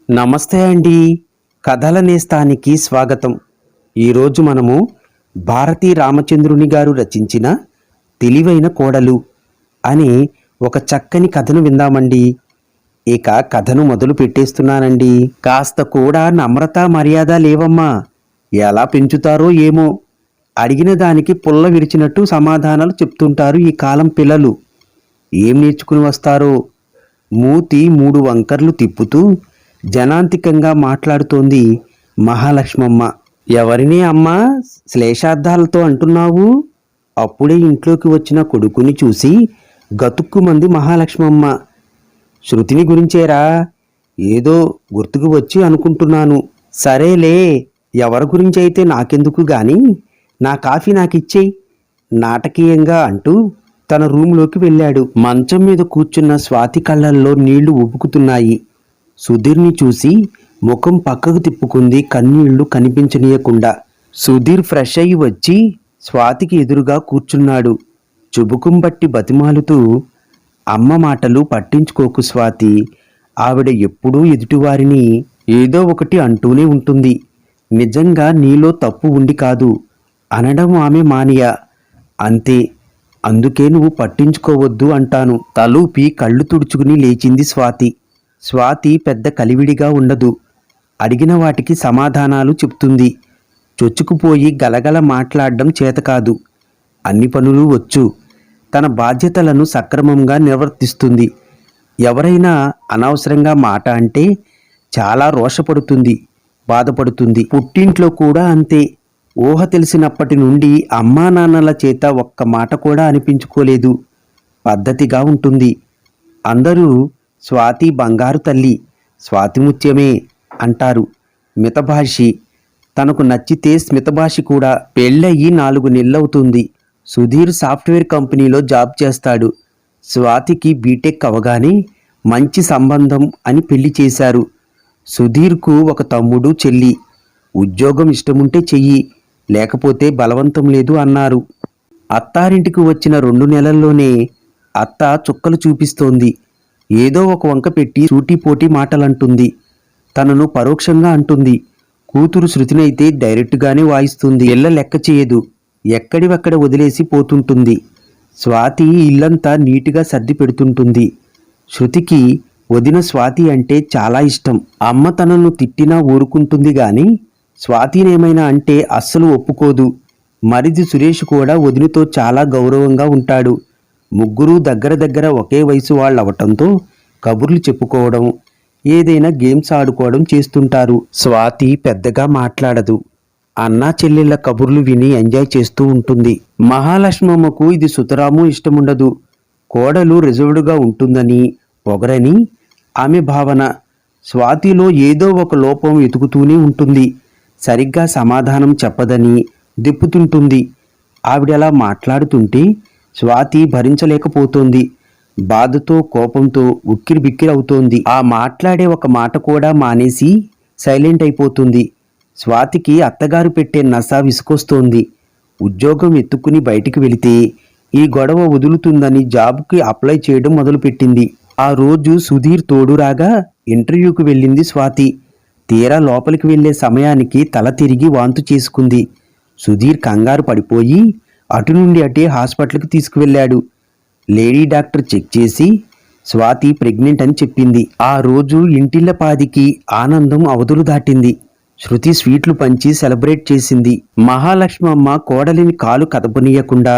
నమస్తే అండి. కథల నేస్తానికి స్వాగతం. ఈరోజు మనము భారతీ రామచంద్రుని గారు రచించిన తెలివైన కోడలు అనే ఒక చక్కని కథను విందామండి. ఇక కథను మొదలు పెట్టేస్తున్నానండి. కాస్త కూడా నమ్రత మర్యాద లేవమ్మా. ఎలా పెంచుతారో ఏమో. అడిగిన దానికి పుల్ల విరిచినట్టు సమాధానాలు చెప్తుంటారు ఈ కాలం పిల్లలు. ఏం నేర్చుకుని వస్తారో. మూతి 3 వంకర్లు తిప్పుతూ జనాంతికంగా మాట్లాడుతోంది మహాలక్ష్మమ్మ. ఎవరిని అమ్మా శ్లేషార్థాలతో అంటున్నావు? అప్పుడే ఇంట్లోకి వచ్చిన కొడుకుని చూసి గతుక్కుమంది మహాలక్ష్మమ్మ. శృతిని గురించేరా? ఏదో గుర్తుకు వచ్చి అనుకుంటున్నాను. సరేలే, ఎవరి గురించి అయితే నాకెందుకు గాని నా కాఫీ నాకిచ్చేయి నాటకీయంగా అంటూ తన రూంలోకి వెళ్ళాడు. మంచం మీద కూర్చున్న స్వాతి కళ్ళల్లో నీళ్లు ఉబుకుతున్నాయి. సుధీర్ని చూసి ముఖం పక్కకు తిప్పుకుంది కన్నీళ్లు కనిపించనీయకుండా. సుధీర్ ఫ్రెష్ అయ్యి వచ్చి స్వాతికి ఎదురుగా కూర్చున్నాడు. చుబుకం బట్టి బతిమాలుతూ, అమ్మ మాటలు పట్టించుకోకు స్వాతి. ఆవిడ ఎప్పుడూ ఎదుటివారిని ఏదో ఒకటి అంటూనే ఉంటుంది. నిజంగా నీలో తప్పు ఉండి కాదు అనడం ఆమె మానియ. అంతే, అందుకే నువ్వు పట్టించుకోవద్దు అంటాను. తలూపి కళ్ళు తుడుచుకుని లేచింది స్వాతి. స్వాతి పెద్ద కలివిడిగా ఉండదు. అడిగిన వాటికి సమాధానాలు చెప్తుంది. చొచ్చుకుపోయి గలగల మాట్లాడడం చేతకాదు. అన్ని పనులు వచ్చు. తన బాధ్యతలను సక్రమంగా నిర్వర్తిస్తుంది. ఎవరైనా అనవసరంగా మాట అంటే చాలా రోషపడుతుంది, బాధపడుతుంది. పుట్టింట్లో కూడా అంతే. ఊహ తెలిసినప్పటి నుండి అమ్మా నాన్నల చేత ఒక్క మాట కూడా అనిపించుకోలేదు. పద్ధతిగా ఉంటుంది. అందరూ స్వాతి బంగారు తల్లి, స్వాతి ముత్యమే అంటారు. మితభాషి. తనకు నచ్చితే స్మితభాషి కూడా. పెళ్ళయి 4 నెలలవుతుంది. సుధీర్ సాఫ్ట్వేర్ కంపెనీలో జాబ్ చేస్తాడు. స్వాతికి బీటెక్ అవగానే మంచి సంబంధం అని పెళ్లి చేశారు. సుధీర్కు ఒక తమ్ముడు, చెల్లి. ఉద్యోగం ఇష్టముంటే చెయ్యి, లేకపోతే బలవంతం లేదు అన్నారు. అత్తారింటికి వచ్చిన 2 నెలల్లోనే అత్త చుక్కలు చూపిస్తోంది. ఏదో ఒక వంక పెట్టి సూటిపోటి మాటలంటుంది. తనను పరోక్షంగా అంటుంది. కూతురు శృతినైతే డైరెక్టుగానే వాయిస్తుంది. ఇళ్ళ లెక్క చేయదు. ఎక్కడివక్కడ వదిలేసి పోతుంటుంది. స్వాతి ఇల్లంతా నీటుగా సర్ది పెడుతుంటుంది. శృతికి వదిన స్వాతి అంటే చాలా ఇష్టం. అమ్మ తనను తిట్టినా ఊరుకుంటుంది గాని స్వాతినేమైనా అంటే అస్సలు ఒప్పుకోదు. మరిది సురేష్ కూడా వదినతో చాలా గౌరవంగా ఉంటాడు. ముగ్గురు దగ్గర ఒకే వయసు వాళ్ళవటంతో కబుర్లు చెప్పుకోవడం, ఏదైనా గేమ్స్ ఆడుకోవడం చేస్తుంటారు. స్వాతి పెద్దగా మాట్లాడదు. అన్నా చెల్లెళ్ళ కబుర్లు విని ఎంజాయ్ చేస్తూ ఉంటుంది. మహాలక్ష్మమ్మకు ఇది సుతరాము ఇష్టముండదు. కోడలు రిజర్వ్డ్గా ఉంటుందని, పొగరని ఆమె భావన. స్వాతిలో ఏదో ఒక లోపం వెతుకుతూనే ఉంటుంది. సరిగ్గా సమాధానం చెప్పదని దిప్పుతుంటుంది. ఆవిడలా మాట్లాడుతుంటే స్వాతి భరించలేకపోతోంది. బాధతో కోపంతో ఉక్కిరిబిక్కిరవుతోంది. ఆ మాట్లాడే ఒక మాట కూడా మానేసి సైలెంట్ అయిపోతుంది. స్వాతికి అత్తగారు పెట్టే నస విసుకొస్తోంది. ఉద్యోగం ఎత్తుకుని బయటికి వెళితే ఈ గొడవ వదులుతుందని జాబ్కి అప్లై చేయడం మొదలుపెట్టింది. ఆ రోజు సుధీర్ తోడురాగా ఇంటర్వ్యూకి వెళ్ళింది స్వాతి. తీరా లోపలికి వెళ్లే సమయానికి తల తిరిగి వాంతు చేసుకుంది. సుధీర్ కంగారు పడిపోయి అటు నుండి అటే హాస్పిటల్కి తీసుకువెళ్ళాడు. లేడీ డాక్టర్ చెక్ చేసి స్వాతి ప్రెగ్నెంట్ అని చెప్పింది. ఆ రోజు ఇంటిల్లపాదికి ఆనందం అవధులు దాటింది. శృతి స్వీట్లు పంచి సెలబ్రేట్ చేసింది. మహాలక్ష్మమ్మ కోడలిని కాలు కదపనీయకుండా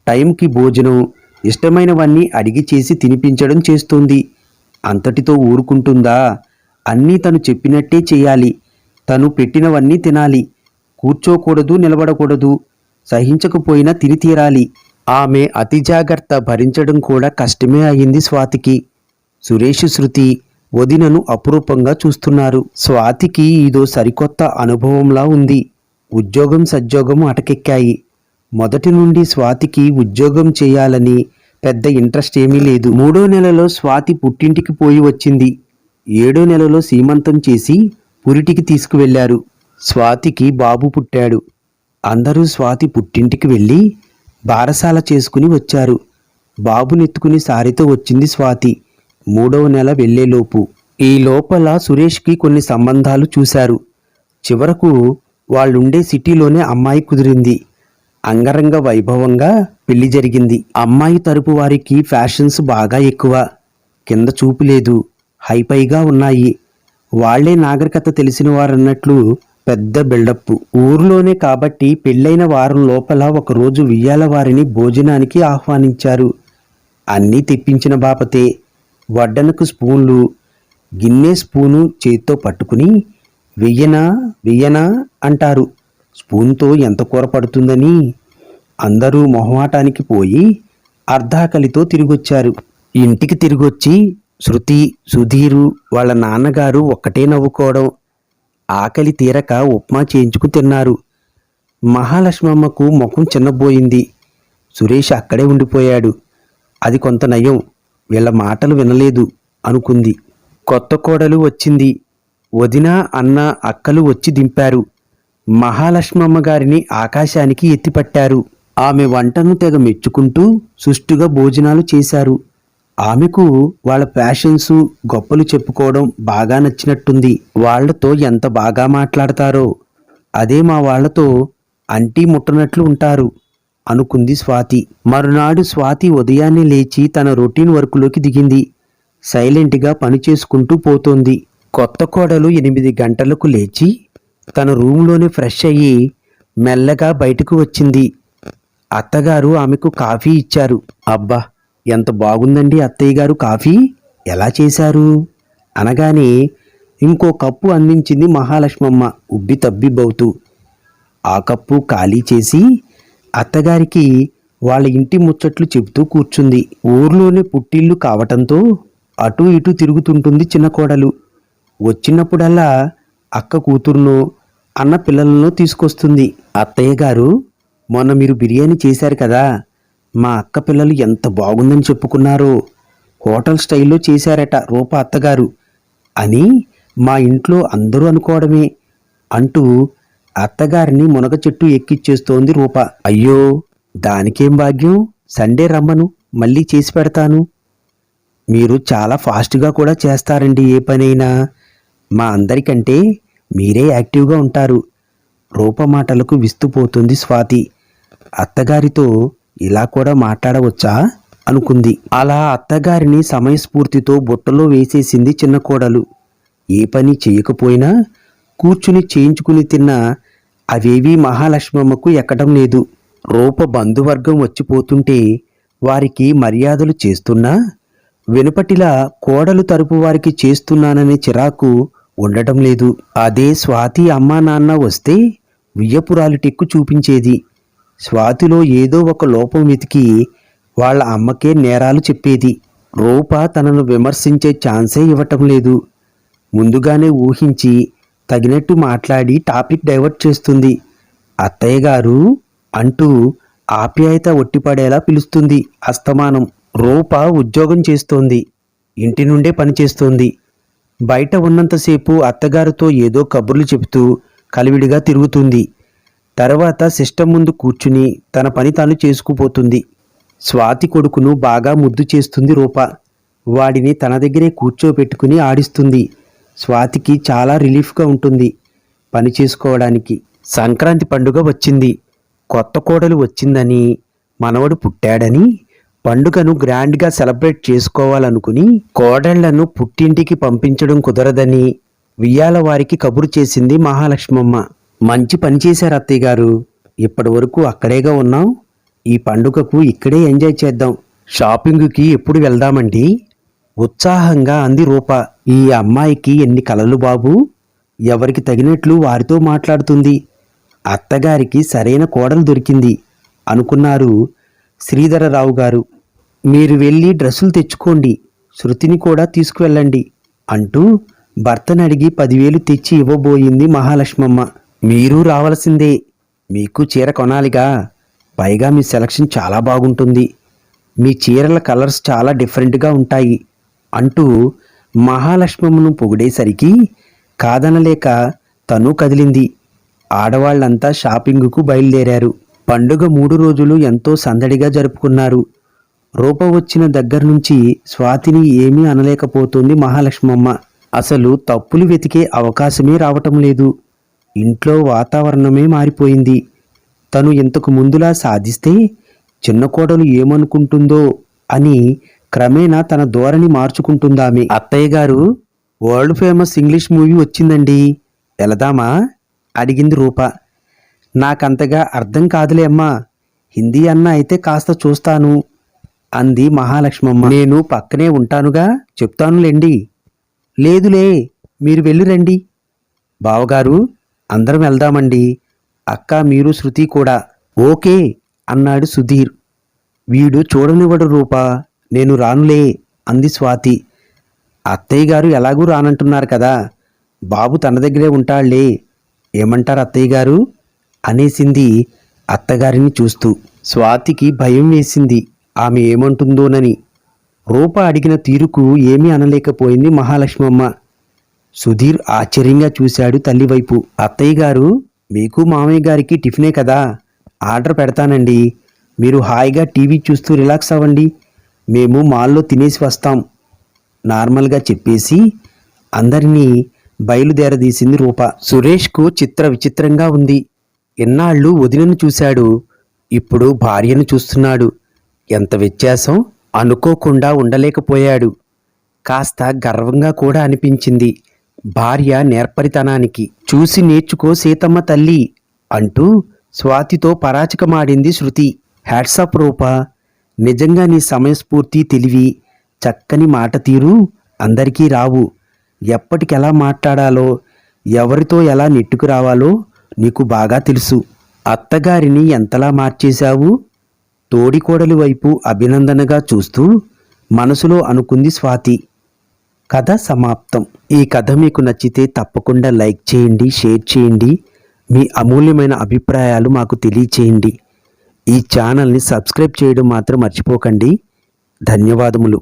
టైంకి భోజనం, ఇష్టమైనవన్నీ అడిగి చేసి తినిపించడం చేస్తుంది. అంతటితో ఊరుకుంటుందా? అన్నీ తను చెప్పినట్టే చేయాలి. తను పెట్టినవన్నీ తినాలి. కూర్చోకూడదు, నిలబడకూడదు. సహించకపోయినా తిని తీరాలి. ఆమె అతి జాగ్రత్త భరించడం కూడా కష్టమే అయింది స్వాతికి. సురేష్, శృతి వదినను అపురూపంగా చూస్తున్నారు. స్వాతికి ఇదో సరికొత్త అనుభవంలా ఉంది. ఉద్యోగం సద్యోగం అటకెక్కాయి. మొదటి నుండి స్వాతికి ఉద్యోగం చేయాలని పెద్ద ఇంట్రెస్ట్ ఏమీ లేదు. 3వ నెలలో స్వాతి పుట్టింటికి పోయి వచ్చింది. 7వ నెలలో సీమంతం చేసి పురిటికి తీసుకువెళ్లారు. స్వాతికి బాబు పుట్టాడు. అందరూ స్వాతి పుట్టింటికి వెళ్ళి బారసాల చేసుకుని వచ్చారు. బాబునెత్తుకుని సారితో వచ్చింది స్వాతి. 3వ నెల వెళ్లేలోపు ఈ లోపల సురేష్కి కొన్ని సంబంధాలు చూశారు. చివరకు వాళ్ళుండే సిటీలోనే అమ్మాయి కుదిరింది. అంగరంగ వైభవంగా పెళ్లి జరిగింది. అమ్మాయి తరపు వారికి ఫ్యాషన్స్ బాగా ఎక్కువ, కింద చూపు లేదు, హైపైగా ఉన్నాయి. వాళ్లే నాగరికత తెలిసిన వారన్నట్లు పెద్ద బిల్డప్. ఊర్లోనే కాబట్టి పెళ్ళైన వారం లోపల ఒకరోజు వియ్యాల వారిని భోజనానికి ఆహ్వానించారు. అన్నీ తెప్పించిన బాపతే. వడ్డనకు స్పూన్లు, గిన్నె స్పూను చేత్తో పట్టుకుని వెయ్యనా వెయ్యనా అంటారు. స్పూన్తో ఎంత కూర పడుతుందని అందరూ మొహమాటానికి పోయి అర్ధాకలితో తిరిగొచ్చారు. ఇంటికి తిరిగొచ్చి శృతి, సుధీరు వాళ్ళ నాన్నగారు ఒక్కటే నవ్వుకోవడం. ఆకలి తీరక ఉప్మా చేయించుకు తిన్నారు. మహాలక్ష్మమ్మకు ముఖం చిన్నబోయింది. సురేష్ అక్కడే ఉండిపోయాడు. అది కొంత నయం, వీళ్ళ మాటలు వినలేదు అనుకుంది. కొత్త కోడలు వచ్చింది. వదిన, అన్న, అక్కలు వచ్చి దింపారు. మహాలక్ష్మమ్మ గారిని ఆకాశానికి ఎత్తిపట్టారు. ఆమె వంటను తెగ మెచ్చుకుంటూ సుష్టుగా భోజనాలు చేశారు. ఆమెకు వాళ్ళ ప్యాషన్స్, గొప్పలు చెప్పుకోవడం బాగా నచ్చినట్టుంది. వాళ్లతో ఎంత బాగా మాట్లాడతారో, అదే మా వాళ్లతో అంటీ ముట్టనట్లు ఉంటారు అనుకుంది స్వాతి. మరునాడు స్వాతి ఉదయాన్నే లేచి తన రొటీన్ వర్కులోకి దిగింది. సైలెంట్గా పని చేసుకుంటూ పోతోంది. కొత్త కోడలు 8 గంటలకు లేచి తన రూంలోనే ఫ్రెష్ అయ్యి మెల్లగా బయటకు వచ్చింది. అత్తగారు ఆమెకు కాఫీ ఇచ్చారు. అబ్బా, ఎంత బాగుందండి అత్తయ్య గారు కాఫీ, ఎలా చేశారు అనగానే ఇంకో కప్పు అందించింది మహాలక్ష్మమ్మ ఉబ్బి తబ్బిబ్బవుతూ. ఆ కప్పు ఖాళీ చేసి అత్తగారికి వాళ్ళ ఇంటి ముచ్చట్లు చెబుతూ కూర్చుంది. ఊర్లోనే పుట్టిల్లు కావటంతో అటూ ఇటూ తిరుగుతుంటుంది చిన్న కోడలు. వచ్చినప్పుడల్లా అక్క కూతురునో అన్న పిల్లలను తీసుకొస్తుంది. అత్తయ్య గారు, మొన్న మీరు బిర్యానీ చేశారు కదా, మా అక్క పిల్లలు ఎంత బాగుందని చెప్పుకున్నారో. హోటల్ స్టైల్లో చేశారట రూప అత్తగారు అని మా ఇంట్లో అందరూ అనుకోవడమే అంటూ అత్తగారిని మునగ చెట్టు ఎక్కిచ్చేస్తోంది రూప. అయ్యో, దానికేం భాగ్యం, సండే రమ్మను, మళ్ళీ చేసి పెడతాను. మీరు చాలా ఫాస్ట్గా కూడా చేస్తారండి ఏ పనైనా. మా అందరికంటే మీరే యాక్టివ్గా ఉంటారు. రూప మాటలకు విస్తుపోతుంది స్వాతి. అత్తగారితో ఇలా కూడా మాట్లాడవచ్చా అనుకుంది. అలా అత్తగారిని సమయస్ఫూర్తితో బుట్టలో వేసేసింది చిన్న కోడలు. ఏ పని చేయకపోయినా కూర్చుని చేయించుకుని తిన్నా అవేవీ మహాలక్ష్మమ్మకు ఎక్కడం లేదు. రూప బంధువర్గం వచ్చిపోతుంటే వారికి మర్యాదలు చేస్తున్నా వెనుపటిలా కోడలు తరపు వారికి చేస్తున్నాననే చిరాకు ఉండటం లేదు. అదే స్వాతి అమ్మా నాన్న వస్తే వియ్యపురాలు టెక్కు చూపించేది. స్వాతిలో ఏదో ఒక లోపం వెతికి వాళ్ళ అమ్మకే నేరాలు చెప్పేది. రూప తనను విమర్శించే ఛాన్సే ఇవ్వటం లేదు. ముందుగానే ఊహించి తగినట్టు మాట్లాడి టాపిక్ డైవర్ట్ చేస్తుంది. అత్తయ్య గారు అంటూ ఆప్యాయత ఒట్టిపడేలా పిలుస్తుంది అస్తమానం. రూప ఉద్యోగం చేస్తోంది, ఇంటి నుండే పనిచేస్తోంది. బయట ఉన్నంతసేపు అత్తగారితో ఏదో కబుర్లు చెబుతూ కలివిడిగా తిరుగుతుంది. తర్వాత సిస్టమ్ ముందు కూర్చుని తన పని తాను చేసుకుపోతుంది. స్వాతి కొడుకును బాగా ముద్దు చేస్తుంది రూప. వాడిని తన దగ్గరే కూర్చోపెట్టుకుని ఆడిస్తుంది. స్వాతికి చాలా రిలీఫ్గా ఉంటుంది పని చేసుకోవడానికి. సంక్రాంతి పండుగ వచ్చింది. కొత్త కోడలు వచ్చిందని, మనవడు పుట్టాడని పండుగను గ్రాండ్గా సెలబ్రేట్ చేసుకోవాలనుకుని కోడళ్లను పుట్టింటికి పంపించడం కుదరదని వియ్యాల వారికి కబురు చేసింది మహాలక్ష్మమ్మ. మంచి పని చేశారు అత్తయ్య గారు, ఇప్పటి వరకు అక్కడేగా ఉన్నాం, ఈ పండుగకు ఇక్కడే ఎంజాయ్ చేద్దాం. షాపింగ్కి ఎప్పుడు వెళ్దామండి ఉత్సాహంగా అంది రూప. ఈ అమ్మాయికి ఎన్ని కలలు బాబు, ఎవరికి తగినట్లు వారితో మాట్లాడుతుంది. అత్తగారికి సరైన కోడలు దొరికింది అనుకున్నారు శ్రీధరరావు గారు. మీరు వెళ్ళి డ్రెస్సులు తెచ్చుకోండి, శృతిని కూడా తీసుకువెళ్ళండి అంటూ భర్తను అడిగి 10,000 తెచ్చి ఇవ్వబోయింది మహాలక్ష్మమ్మ. మీరు రావలసిందే, మీకు చీర కొనాలిగా, పైగా మీ సెలక్షన్ చాలా బాగుంటుంది, మీ చీరల కలర్స్ చాలా డిఫరెంట్గా ఉంటాయి అంటూ మహాలక్ష్మమ్మను పొగిడేసరికి కాదనలేక తను కదిలింది. ఆడవాళ్లంతా షాపింగుకు బయలుదేరారు. పండుగ 3 రోజులు ఎంతో సందడిగా జరుపుకున్నారు. రూప వచ్చిన దగ్గర నుంచి స్వాతిని ఏమీ అనలేకపోతుంది మహాలక్ష్మమ్మ. అసలు తప్పులు వెతికే అవకాశమే రావటం లేదు. ఇంట్లో వాతావరణమే మారిపోయింది. తను ఇంతకు ముందులా సాధిస్తే చిన్న కోడలు ఏమనుకుంటుందో అని క్రమేణా తన ధోరణి మార్చుకుంటుందామె. అత్తయ్య గారు, వరల్డ్ ఫేమస్ ఇంగ్లీష్ మూవీ వచ్చిందండి, వెళదామా అడిగింది రూప. నాకంతగా అర్థం కాదులే అమ్మా, హిందీ అన్న అయితే కాస్త చూస్తాను అంది మహాలక్ష్మమ్మ. నేను పక్కనే ఉంటానుగా, చెప్తానులేండి. లేదులే, మీరు వెళ్ళి రండి. బావగారు, అందరం వెళ్దామండి, అక్క మీరు శృతి కూడా. ఓకే అన్నాడు సుధీర్. వీడు చూడనివ్వడు రూపా, నేను రానులే అంది స్వాతి. అత్తయ్య గారు ఎలాగూ రానంటున్నారు కదా, బాబు తన దగ్గరే ఉంటాళ్లే, ఏమంటారు అత్తయ్య గారు అనేసింది అత్తగారిని చూస్తూ. స్వాతికి భయం వేసింది, ఆమె ఏమంటుందోనని. రూప అడిగిన తీరుకు ఏమీ అనలేకపోయింది మహాలక్ష్మమ్మ. సుధీర్ ఆశ్చర్యంగా చూశాడు తల్లివైపు. అత్తయ్య గారు, మీకు మామయ్య గారికి టిఫినే కదా, ఆర్డర్ పెడతానండి, మీరు హాయిగా టీవీ చూస్తూ రిలాక్స్ అవ్వండి, మేము మాల్లో తినేసి వస్తాం నార్మల్గా చెప్పేసి అందరినీ బయలుదేరదీసింది రూప. సురేష్కు చిత్ర విచిత్రంగా ఉంది. ఎన్నాళ్ళు వదినను చూశాడు, ఇప్పుడు భార్యను చూస్తున్నాడు. ఎంత వ్యత్యాసం, అనుకోకుండా ఉండలేకపోయాడు. కాస్త గర్వంగా కూడా అనిపించింది భార్య నేర్పరితనానికి. చూసి నేర్చుకో సీతమ్మ తల్లి అంటూ స్వాతితో పరాచికమాడింది శృతి. హ్యాట్సాప్ రూపా, నిజంగా నీ సమయస్ఫూర్తి, తెలివి, చక్కని మాట తీరు అందరికీ రావు. ఎప్పటికెలా మాట్లాడాలో, ఎవరితో ఎలా నెట్టుకు రావాలో నీకు బాగా తెలుసు. అత్తగారిని ఎంతలా మార్చేశావు. తోడికోడలి వైపు అభినందనగా చూస్తూ మనసులో అనుకుంది స్వాతి. కథ సమాప్తం. ఈ కథ మీకు నచ్చితే తప్పకుండా లైక్ చేయండి, షేర్ చేయండి, మీ అమూల్యమైన అభిప్రాయాలు మాకు తెలియచేయండి. ఈ ఛానల్ని సబ్స్క్రైబ్ చేయడం మాత్రం మర్చిపోకండి. ధన్యవాదములు.